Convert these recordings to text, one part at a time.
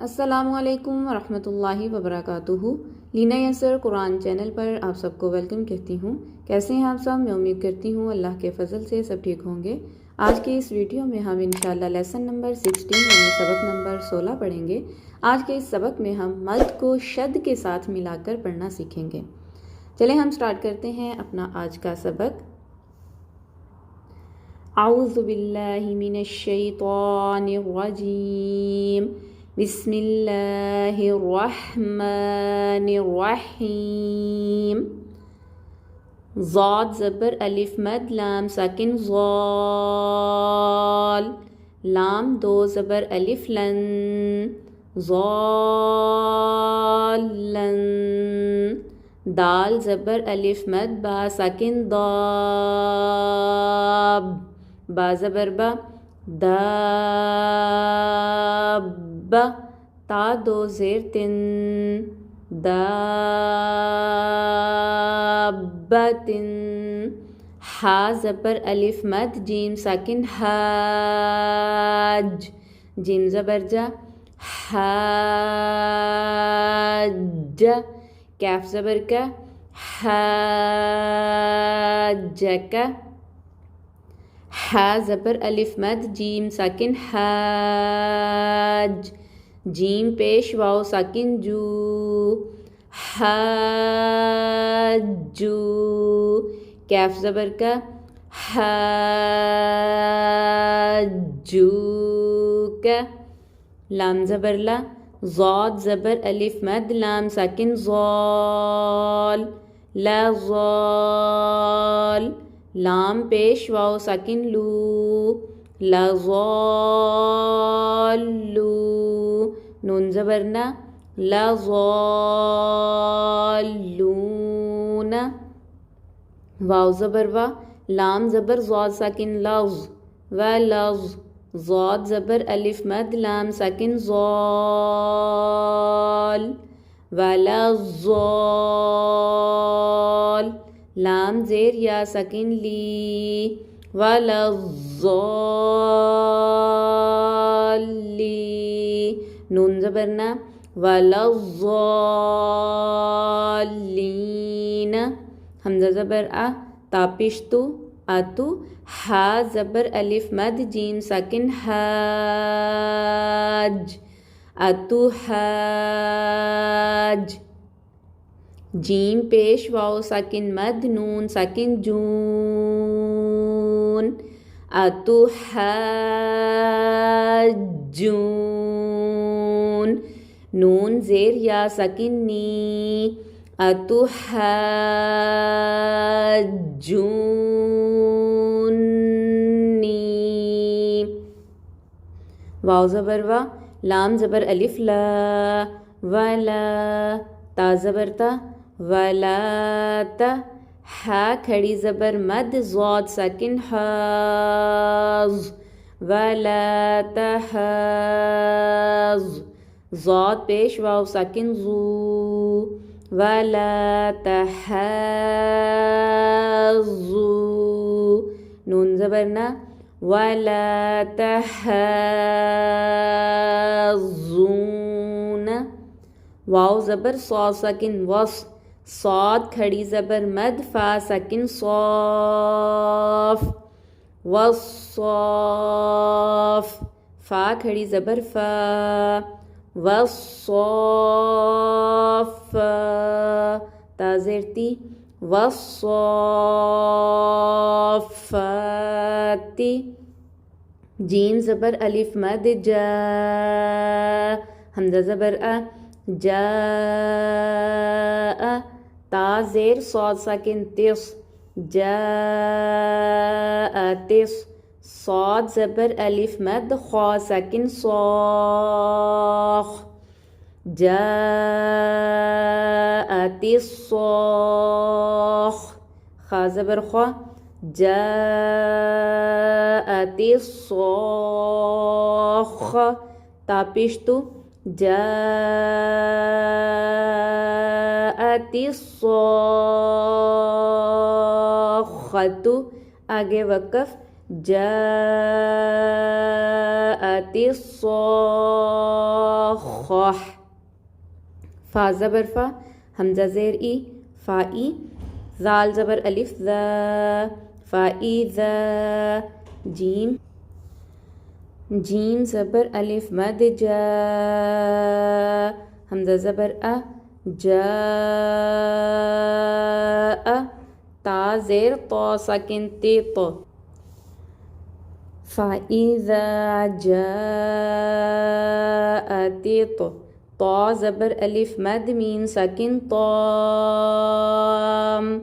السلام علیکم ورحمۃ اللہ وبرکاتہ۔ لینا یسر قرآن چینل پر آپ سب کو ویلکم کہتی ہوں۔ کیسے ہیں آپ سب؟ میں امید کرتی ہوں اللہ کے فضل سے سب ٹھیک ہوں گے۔ آج کے اس ویڈیو میں ہم انشاءاللہ لیسن نمبر 16 یعنی سبق نمبر 16 پڑھیں گے۔ آج کے اس سبق میں ہم مد کو شد کے ساتھ ملا کر پڑھنا سیکھیں گے۔ چلیں ہم سٹارٹ کرتے ہیں اپنا آج کا سبق۔ اعوذ باللہ من الشیطان الرجیم، بسم اللہ الرحمن الرحیم۔ ضاد زبر الف مد لام ساکن ضال، لام دو زبر الف لن، ضالن۔ دال زبر الف مد با ساکن ضاب، با زبر با داب، تا دو زیر تن، دابتن۔ ہا زبر الف مد جیم ساکن حاج، جیم زبر جا حاج، کاف زبر کا حاجک۔ ہا زبر الف مد جیم ساکن حاج، جیم پیش واو ساکن جو، حاجو، کاف زبر کا حاجوک۔ لام زبر لا، ضاد زبر الف مد لام ساکن ضال، لا ضال، لام پیش واو ساکن لو، لضالو، نون زبر نا، لضالون۔ واو زبر وا، لام زبر ضاد ساکن لظ، ولظ، ضاد زبر الف مد لام ساکن ضال، ولضال، لام زیر یا ساکن لی، ولضالی، نون زبرنا، ولضالین۔ حمزہ زبر آ، تا پیش تو، آتو۔ ہا زبر الف مد جیم ساکن حاج، اتو حاج، جیم پیش واو ساکن مد نون ساکن جون، اتو حاجون، نون زیر یا ساکن نی، اتو حاجونی۔ واو زبر وا، لام زبر الف لا، ولا، تا زبر تا، ولا تا۔ ہا کھڑی زبر مد ضاد ساکن حاض، ولا تحاض، ضاد پیش واو ساکن زو، ولا تحاضو، نون زبرنا، ولا تحاضون۔ واو زبر صاد ساکن وص، صاد کھڑی زبر مد فا ساکن صاف، والصاف، فا کھڑی زبر فا، والصاف، تا زیرتی، والصافات، جیم زبر الف مد جا، حمزہ زبر آ، جاء، تا زیر صاد ساکن تس، جاء تس، صاد زبر الف مد خا ساکن صاخ، جاءت الصاخ، خا زبر خا، جاءت الصاخ، تا پیش تو، جاءت الصاخۃ، آگے وقف، جاءت الصاخ، خوح. فا زبر فا، حمزہ زیر ای، فائی. زال زبر الف ذا، فائی ذا. جیم، جیم زبر الف مد جا، حمزہ زبر ا، جاء. تا زیر تو ساکن تی تو. فَإِذَا جَاءَتِ تو. تو زبر الف مد میم ساکن طام.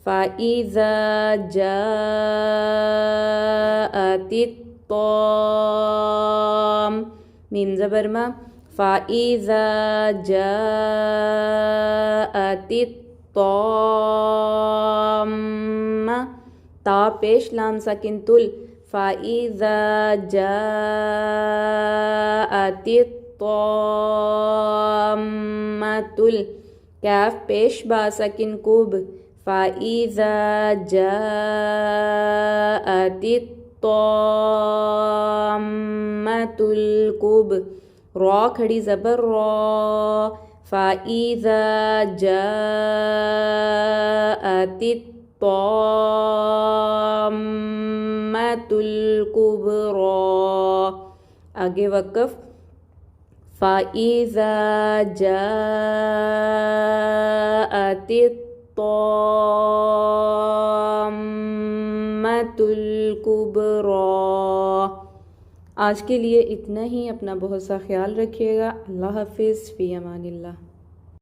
فَإِذَا جَاءَتِ الطَّامَّ. میم زبر ما، فَإِذَا جَاءَتِ الطَّامَّةُ. تا پیش لام ساکن تل. فَإِذَا جَاءَتِ الطَّامَّةُ. کاف پیش با ساکن کوب. فَإِذَا جَاءَتِ الطَّامَّةُ الْكُبْرى. را کھڑی زبر را. فَإِذَا جَاءَتِ الطَّامَّةُ الْكُبْرى. آگے وقف. فَإِذَا جَاءَتِ الطَّامَّةُ الْكُبْرى. آج کے لیے اتنا ہی. اپنا بہت سا خیال رکھیے گا. اللہ حافظ. فی امان اللہ.